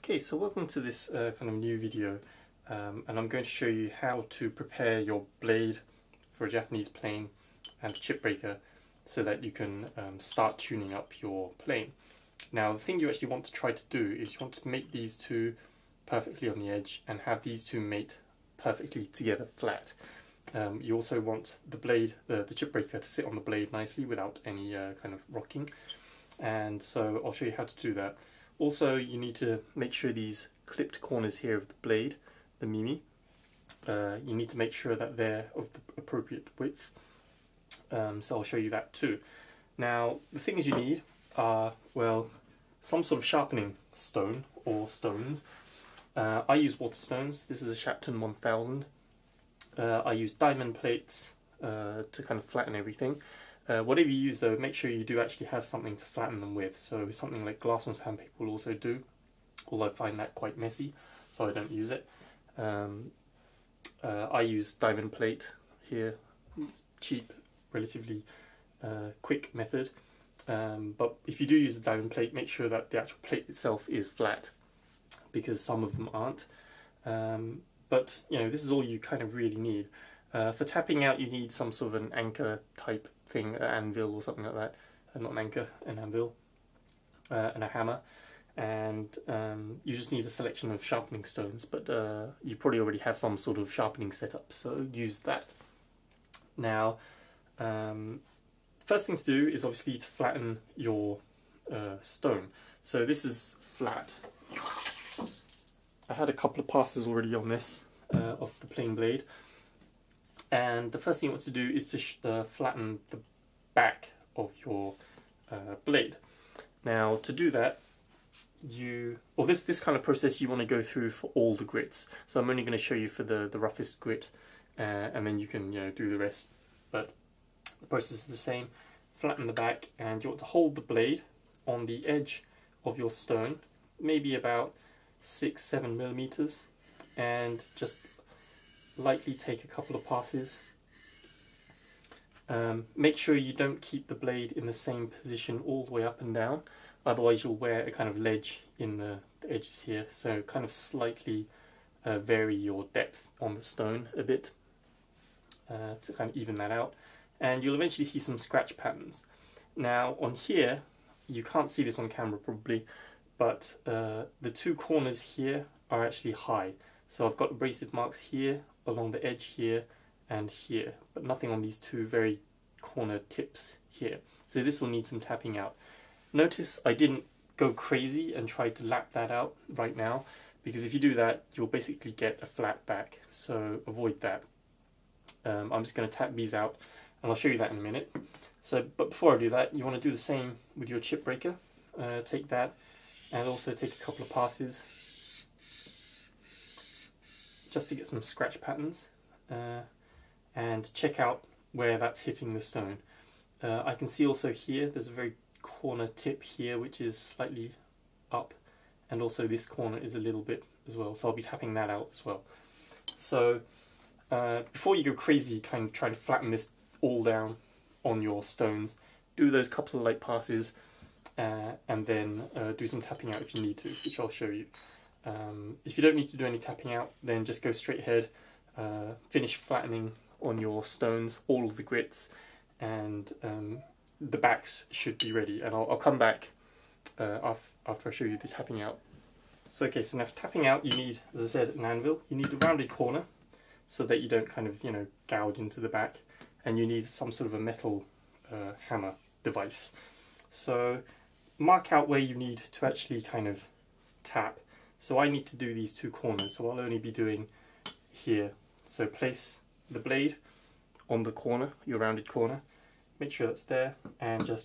Okay, so welcome to this kind of new video, and I'm going to show you how to prepare your blade for a Japanese plane and chip breaker so that you can start tuning up your plane. Now the thing you actually want to try to do is you want to mate these two perfectly on the edge and have these two mate perfectly together flat. You also want the blade, the chip breaker, to sit on the blade nicely without any kind of rocking, and so I'll show you how to do that. Also, you need to make sure these clipped corners here of the blade, the mimi, you need to make sure that they're of the appropriate width. So I'll show you that too. Now, the things you need are, well, some sort of sharpening stone or stones. I use water stones. This is a Sharpen 1000. I use diamond plates to kind of flatten everything. Whatever you use though, make sure you do actually have something to flatten them with. So something like glass on sandpaper will also do, although I find that quite messy, so I don't use it. I use diamond plate here. It's cheap, relatively quick method. But if you do use the diamond plate, make sure that the actual plate itself is flat, because some of them aren't. But you know, this is all you kind of really need. For tapping out, you need some sort of an anchor type thing, an anvil or something like that. Not an anchor, an anvil, and a hammer. And you just need a selection of sharpening stones, but you probably already have some sort of sharpening setup, so use that. Now, first thing to do is obviously to flatten your stone. So this is flat. I had a couple of passes already on this, of the plain blade. And the first thing you want to do is to flatten the back of your blade. Now, to do that, this kind of process you want to go through for all the grits. So I'm only going to show you for the roughest grit, and then you can do the rest. But the process is the same. Flatten the back, and you want to hold the blade on the edge of your stone, maybe about 6-7 millimeters, and just lightly take a couple of passes. Make sure you don't keep the blade in the same position all the way up and down, otherwise you'll wear a kind of ledge in the edges here. So kind of slightly vary your depth on the stone a bit to kind of even that out, and you'll eventually see some scratch patterns. Now on here, you can't see this on camera probably, but the two corners here are actually high. So I've got abrasive marks here, along the edge here, and here, but nothing on these two very corner tips here. So this will need some tapping out. Notice I didn't go crazy and try to lap that out right now, because if you do that, you'll basically get a flat back, so avoid that. I'm just going to tap these out, and I'll show you that in a minute. So, but before I do that, you want to do the same with your chip breaker. Take that, and also take a couple of passes, just to get some scratch patterns, and check out where that's hitting the stone. I can see also here there's a very corner tip here which is slightly up, and also this corner is a little bit as well, so I'll be tapping that out as well. So before you go crazy kind of trying to flatten this all down on your stones, do those couple of light passes, and then do some tapping out if you need to, which I'll show you. If you don't need to do any tapping out, then just go straight ahead, finish flattening on your stones, all of the grits, and the backs should be ready. And I'll come back after I show you this tapping out. So okay, so now for tapping out, you need, as I said, an anvil. You need a rounded corner so that you don't kind of gouge into the back, and you need some sort of a metal hammer device. So mark out where you need to actually kind of tap. So I need to do these two corners, so I'll only be doing here. So place the blade on the corner, your rounded corner, make sure that's there, and just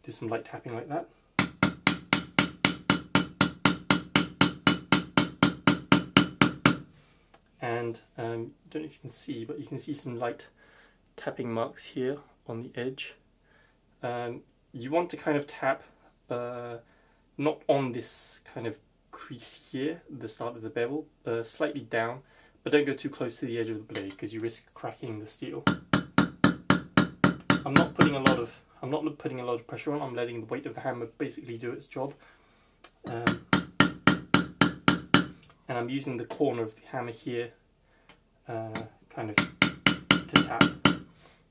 do some light tapping like that. And I don't know if you can see, but you can see some light tapping marks here on the edge. You want to kind of tap not on this kind of crease here, the start of the bevel, slightly down, but don't go too close to the edge of the blade because you risk cracking the steel. I'm not putting a lot of I'm not putting a lot of pressure on, I'm letting the weight of the hammer basically do its job. And I'm using the corner of the hammer here kind of to tap.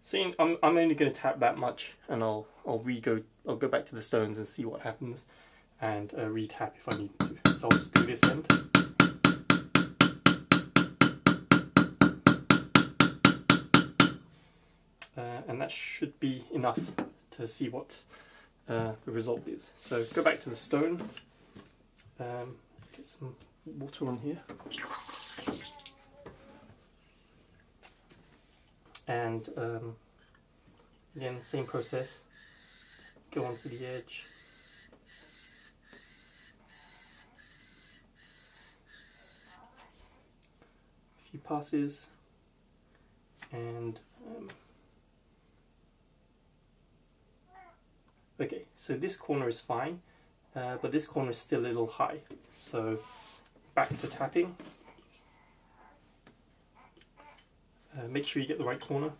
See, I'm only going to tap that much, and I'll go back to the stones and see what happens, and re-tap if I need to. So I'll just do this end. And that should be enough to see what the result is. So go back to the stone, get some water on here, and again, same process, go onto the edge, a few passes, and okay, so this corner is fine, but this corner is still a little high. So back to tapping. Make sure you get the right corner.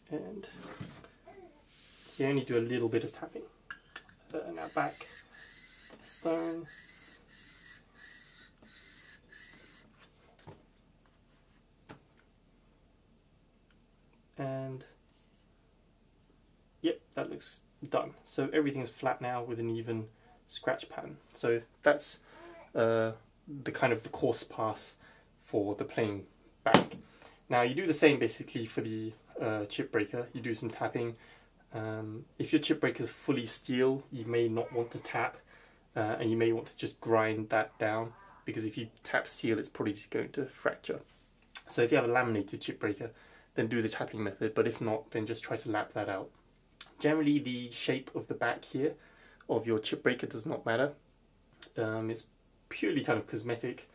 And you only do a little bit of tapping. Now back to the stone. And yep, that looks done. So everything's flat now with an even scratch pattern. So that's the kind of the coarse pass for the plain back. Now you do the same basically for the chip breaker. You do some tapping. If your chip breaker is fully steel, you may not want to tap, and you may want to just grind that down, because if you tap steel, it's probably just going to fracture. So if you have a laminated chip breaker, then do the tapping method, but if not, then just try to lap that out. Generally, the shape of the back here of your chip breaker does not matter. It's purely kind of cosmetic,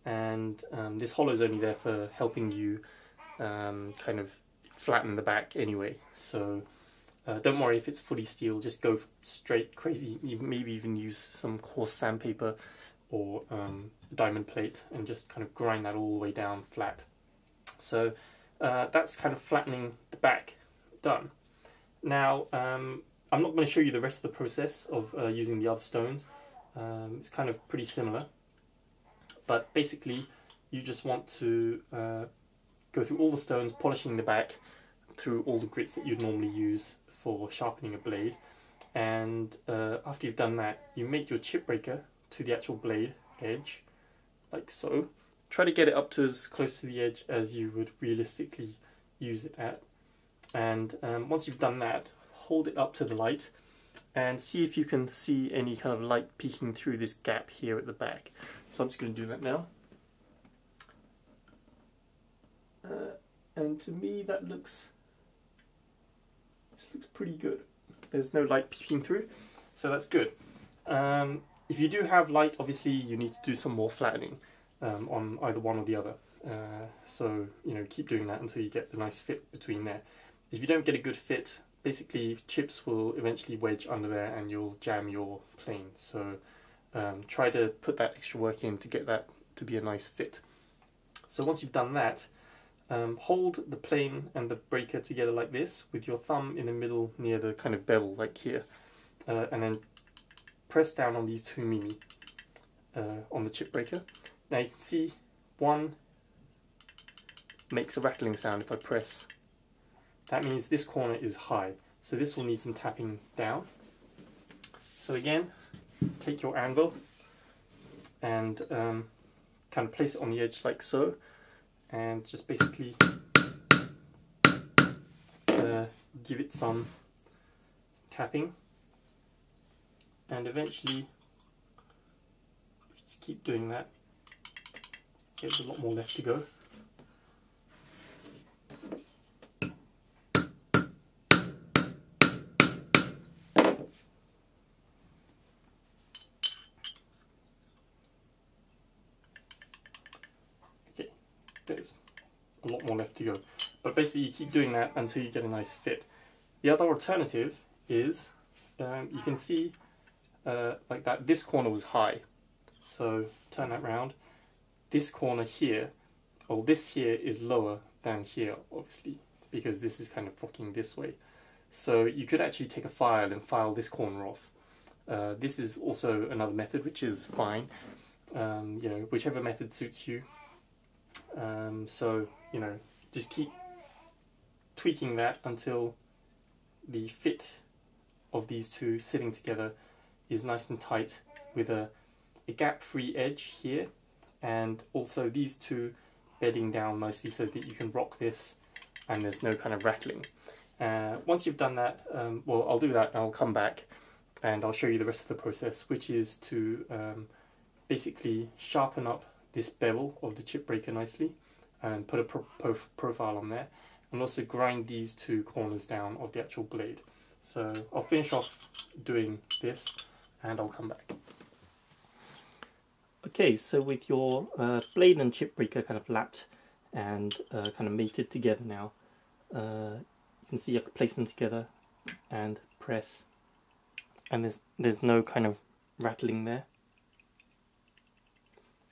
and this hollow is only there for helping you kind of flatten the back anyway. So don't worry if it's fully steel, just go straight crazy. You maybe even use some coarse sandpaper or diamond plate and just kind of grind that all the way down flat. So that's kind of flattening the back done. Now I'm not going to show you the rest of the process of using the other stones. It's kind of pretty similar, but basically you just want to go through all the stones, polishing the back through all the grits that you'd normally use for sharpening a blade, and after you've done that, you make your chip breaker to the actual blade edge, like so. Try to get it up to as close to the edge as you would realistically use it at, and once you've done that, hold it up to the light and see if you can see any kind of light peeking through this gap here at the back. So I'm just going to do that now. And to me that looks pretty good. There's no light peeking through, so that's good. If you do have light, obviously you need to do some more flattening on either one or the other. So keep doing that until you get the nice fit between there. If you don't get a good fit, basically chips will eventually wedge under there and you'll jam your plane. So try to put that extra work in to get that to be a nice fit. So once you've done that, hold the plane and the breaker together like this with your thumb in the middle near the kind of bevel like here, and then press down on these two mimi on the chip breaker. Now you can see one makes a rattling sound if I press. That means this corner is high, so this will need some tapping down. So again, take your anvil and kind of place it on the edge like so, and just basically give it some tapping, and eventually just keep doing that. There's a lot more left to go. Okay, there's a lot more left to go. But basically you keep doing that until you get a nice fit. The other alternative is, you can see like that, this corner was high. So turn that round. This corner here, or this here is lower than here, obviously, because this is kind of rocking this way. So you could actually take a file and file this corner off. This is also another method, which is fine. You know, whichever method suits you. So, you know, just keep tweaking that until the fit of these two sitting together is nice and tight, with a gap-free edge here, and also these two bedding down nicely so that you can rock this and there's no kind of rattling. Once you've done that, well, I'll do that and I'll come back and I'll show you the rest of the process, which is to basically sharpen up this bevel of the chip breaker nicely and put a profile on there, and also grind these two corners down of the actual blade. So I'll finish off doing this and I'll come back. Okay, so with your blade and chip breaker kind of lapped and kind of mated together now, you can see I can place them together and press, and there's no kind of rattling there.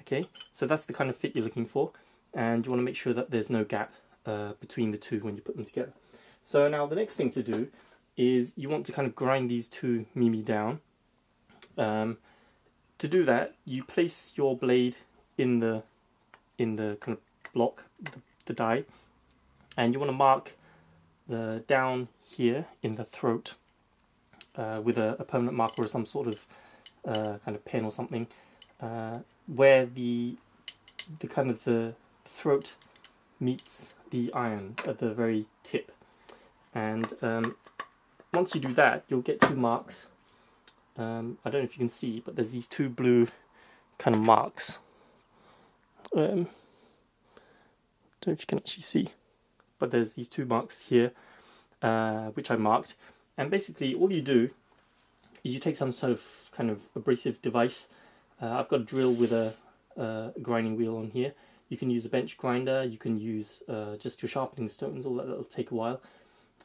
Okay, so that's the kind of fit you're looking for, and you want to make sure that there's no gap between the two when you put them together. So now the next thing to do is you want to kind of grind these two mimi down. To do that, you place your blade in the kind of block, the die, and you want to mark the down here in the throat with a permanent marker or some sort of kind of pen or something, where the kind of the throat meets the iron at the very tip. And once you do that, you'll get two marks. I don't know if you can see, but there's these two blue kind of marks. Don't know if you can actually see, but there's these two marks here, which I marked. And basically all you do is you take some sort of kind of abrasive device. I've got a drill with a grinding wheel on here. You can use a bench grinder, you can use just your sharpening stones, all that'll take a while.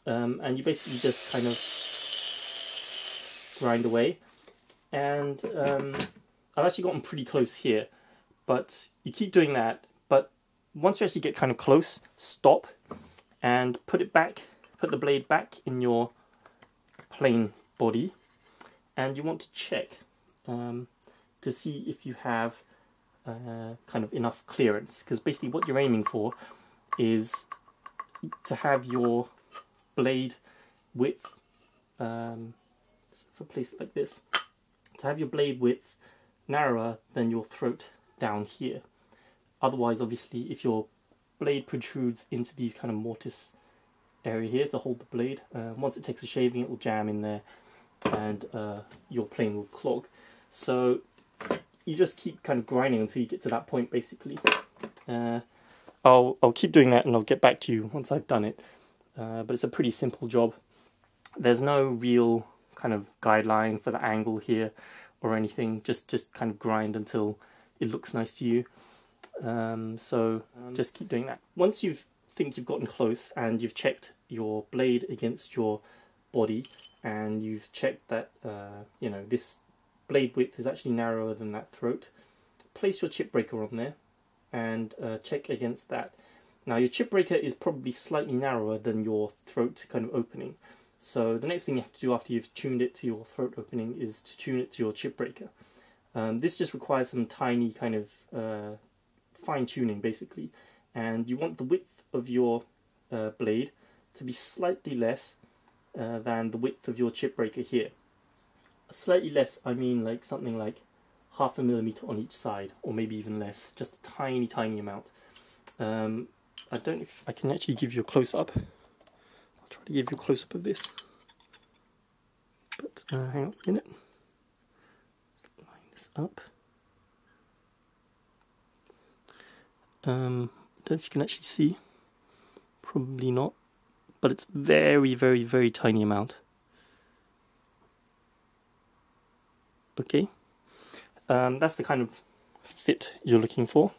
And you basically just kind of grind away, and I've actually gotten pretty close here, but you keep doing that. But once you actually get kind of close, stop and put the blade back in your plain body, and you want to check to see if you have kind of enough clearance, because basically what you're aiming for is to have your blade width, if I place it like this, to have your blade width narrower than your throat down here. Otherwise, obviously, if your blade protrudes into these kind of mortise area here to hold the blade, once it takes a shaving, it will jam in there and your plane will clog. So you just keep kind of grinding until you get to that point, basically. I'll keep doing that and I'll get back to you once I've done it. But it's a pretty simple job. There's no real kind of guideline for the angle here or anything. Just kind of grind until it looks nice to you. So just keep doing that. Once you think you've gotten close and you've checked your blade against your body, and you've checked that you know, this blade width is actually narrower than that throat, place your chip breaker on there and check against that. Now your chip breaker is probably slightly narrower than your throat kind of opening. So the next thing you have to do after you've tuned it to your throat opening is to tune it to your chip breaker. This just requires some tiny kind of fine tuning, basically. And you want the width of your blade to be slightly less than the width of your chip breaker here. Slightly less, I mean like something like 0.5 millimeter on each side, or maybe even less, just a tiny amount. I don't know if I can actually give you a close-up. I'll try to give you a close-up of this. But hang on a minute. Let's line this up. I don't know if you can actually see. Probably not. But it's very tiny amount. Okay. That's the kind of fit you're looking for.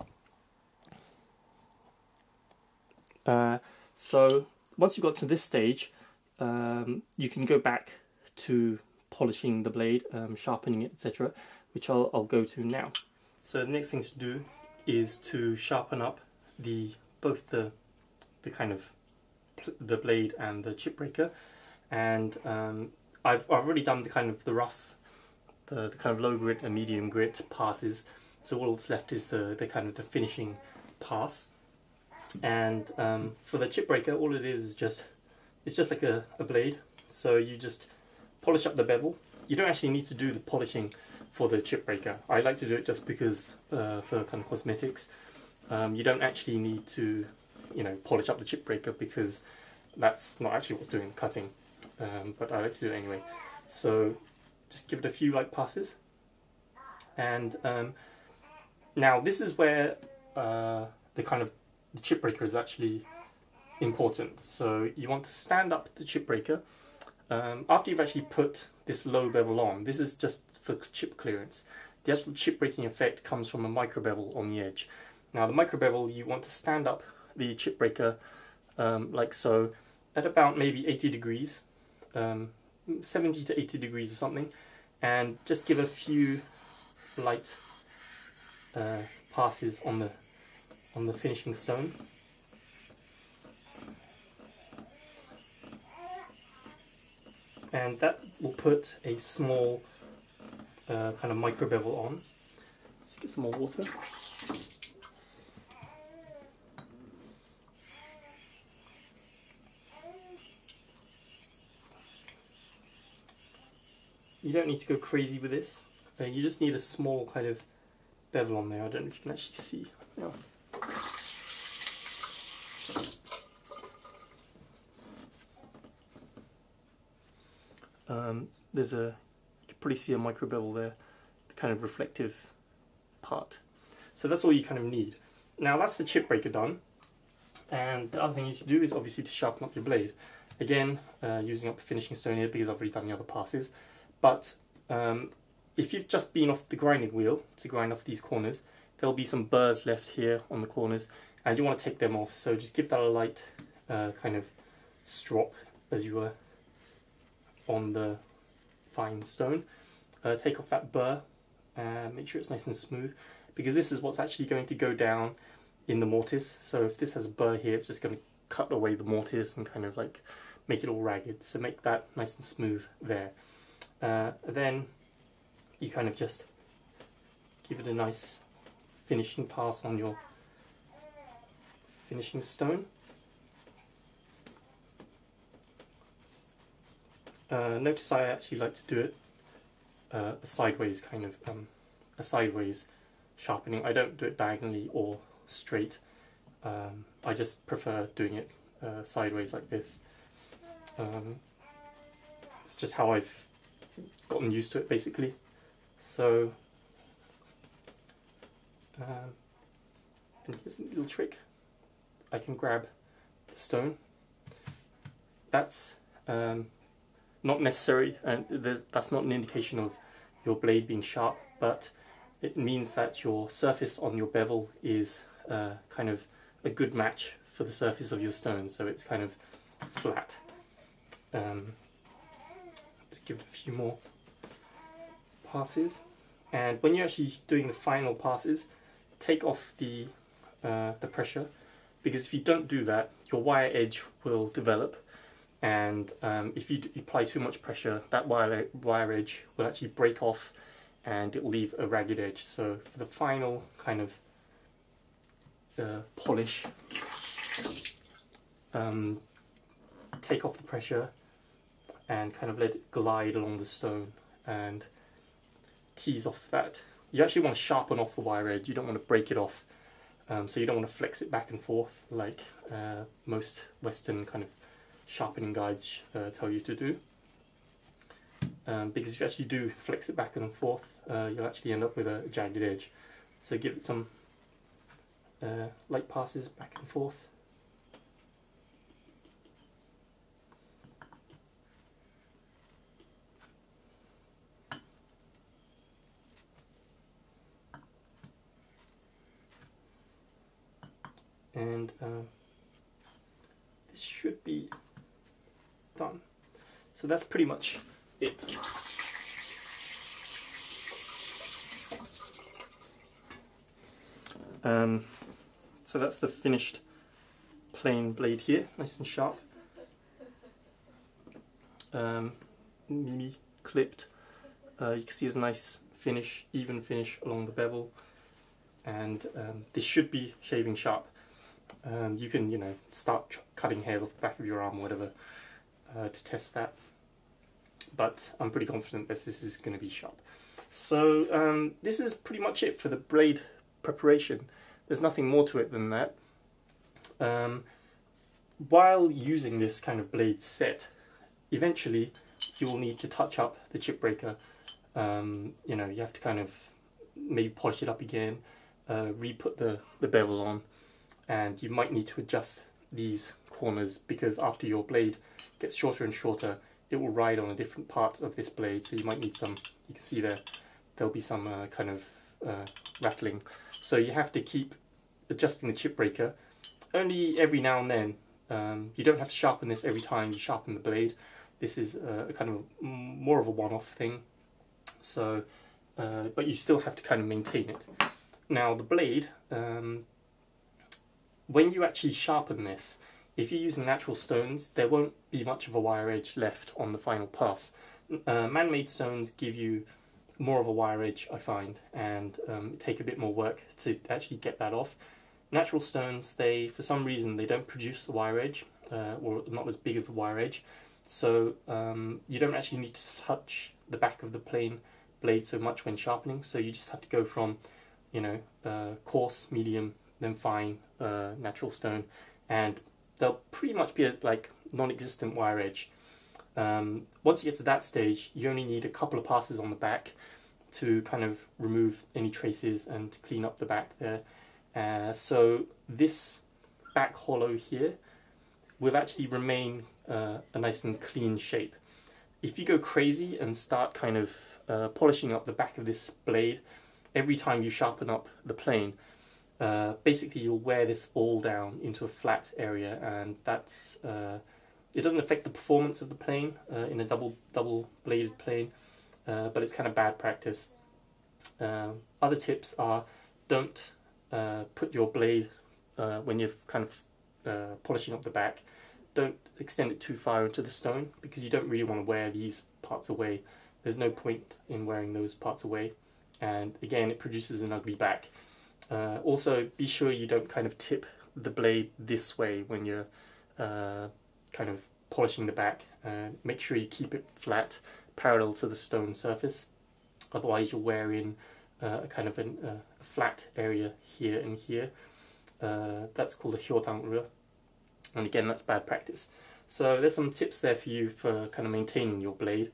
So once you've got to this stage, you can go back to polishing the blade, sharpening it, etc., which I'll go to now. So the next thing to do is to sharpen up both the kind of the blade and the chip breaker, and I've already done the kind of the rough, the kind of low grit and medium grit passes. So all that's left is the kind of the finishing pass. And for the chip breaker, all it is just it's just like a blade. So you just polish up the bevel. You don't actually need to do the polishing for the chip breaker. I like to do it just because for kind of cosmetics. You don't actually need to, you know, polish up the chip breaker because that's not actually what's doing cutting. But I like to do it anyway. So just give it a few light passes. And now this is where the kind of the chip breaker is actually important. So you want to stand up the chip breaker after you've actually put this low bevel on. This is just for chip clearance. The actual chip breaking effect comes from a micro bevel on the edge. Now the micro bevel, you want to stand up the chip breaker like so at about maybe 80 degrees, 70 to 80 degrees or something, and just give a few light passes on the finishing stone. And that will put a small kind of micro bevel on. Let's get some more water. You don't need to go crazy with this. You just need a small kind of bevel on there. I don't know if you can actually see. Yeah. You can probably see a micro bevel there, the kind of reflective part. So that's all you kind of need. Now that's the chip breaker done, and the other thing you need to do is obviously to sharpen up your blade. Again, using up the finishing stone here because I've already done the other passes. But if you've just been off the grinding wheel to grind off these corners, there'll be some burrs left here on the corners, and you want to take them off. So just give that a light kind of strop as you were on the fine stone. Take off that burr and make sure it's nice and smooth, because this is what's actually going to go down in the mortise. So if this has a burr here, it's just going to cut away the mortise and kind of like make it all ragged. So make that nice and smooth there. Then you kind of just give it a nice finishing pass on your finishing stone. Notice I actually like to do it a sideways kind of a sideways sharpening. I don't do it diagonally or straight. I just prefer doing it sideways like this. It's just how I've gotten used to it basically. So and here's a little trick. I can grab the stone. That's not necessary, and that's not an indication of your blade being sharp, but it means that your surface on your bevel is kind of a good match for the surface of your stone, so it's kind of flat. Just give it a few more passes, and when you're actually doing the final passes, take off the pressure, because if you don't do that, your wire edge will develop. And if you apply too much pressure, that wire edge will actually break off and it will leave a ragged edge. So for the final kind of polish, take off the pressure and kind of let it glide along the stone and tease off that. You actually want to sharpen off the wire edge, you don't want to break it off. So you don't want to flex it back and forth like most Western kind of sharpening guides tell you to do, because if you actually do flex it back and forth, you'll actually end up with a jagged edge. So give it some light passes back and forth. And this should be done. So that's pretty much it. So that's the finished plain blade here, nice and sharp. Mimi clipped. You can see there's a nice finish, even finish along the bevel, and this should be shaving sharp. You can, start cutting hairs off the back of your arm or whatever to test that, but I'm pretty confident that this is going to be sharp. So this is pretty much it for the blade preparation. There's nothing more to it than that. While using this kind of blade set, eventually you will need to touch up the chip breaker. You have to kind of maybe polish it up again, re-put the bevel on, and you might need to adjust these corners, because after your blade gets shorter and shorter, it will ride on a different part of this blade, so you might need some, you can see there'll be some kind of rattling. So you have to keep adjusting the chip breaker only every now and then. You don't have to sharpen this every time you sharpen the blade. This is a kind of more of a one-off thing. So, but you still have to kind of maintain it. Now the blade, when you actually sharpen this, if you're using natural stones, there won't be much of a wire edge left on the final pass. Man-made stones give you more of a wire edge, I find, and take a bit more work to actually get that off. Natural stones, for some reason, they don't produce a wire edge, or not as big of a wire edge, so you don't actually need to touch the back of the plain blade so much when sharpening, so you just have to go from, coarse, medium, then fine, natural stone, and they'll pretty much be like non-existent wire edge. Once you get to that stage, you only need a couple of passes on the back to kind of remove any traces and clean up the back there. So this back hollow here will actually remain a nice and clean shape. If you go crazy and start kind of polishing up the back of this blade every time you sharpen up the plane, basically you'll wear this all down into a flat area, and that's it doesn't affect the performance of the plane in a double bladed plane, but it's kind of bad practice. Other tips are, don't put your blade when you're kind of polishing up the back, don't extend it too far into the stone, because you don't really want to wear these parts away. There's no point in wearing those parts away, and again it produces an ugly back. Also, be sure you don't kind of tip the blade this way when you're kind of polishing the back. Make sure you keep it flat, parallel to the stone surface, otherwise you'll wear in kind of a flat area here and here. That's called a hyotangru, and again that's bad practice. So there's some tips there for you for kind of maintaining your blade.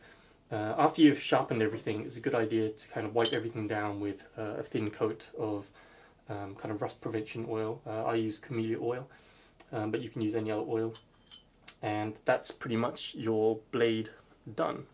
After you've sharpened everything, it's a good idea to kind of wipe everything down with a thin coat of kind of rust prevention oil. I use camellia oil, but you can use any other oil, and that's pretty much your blade done.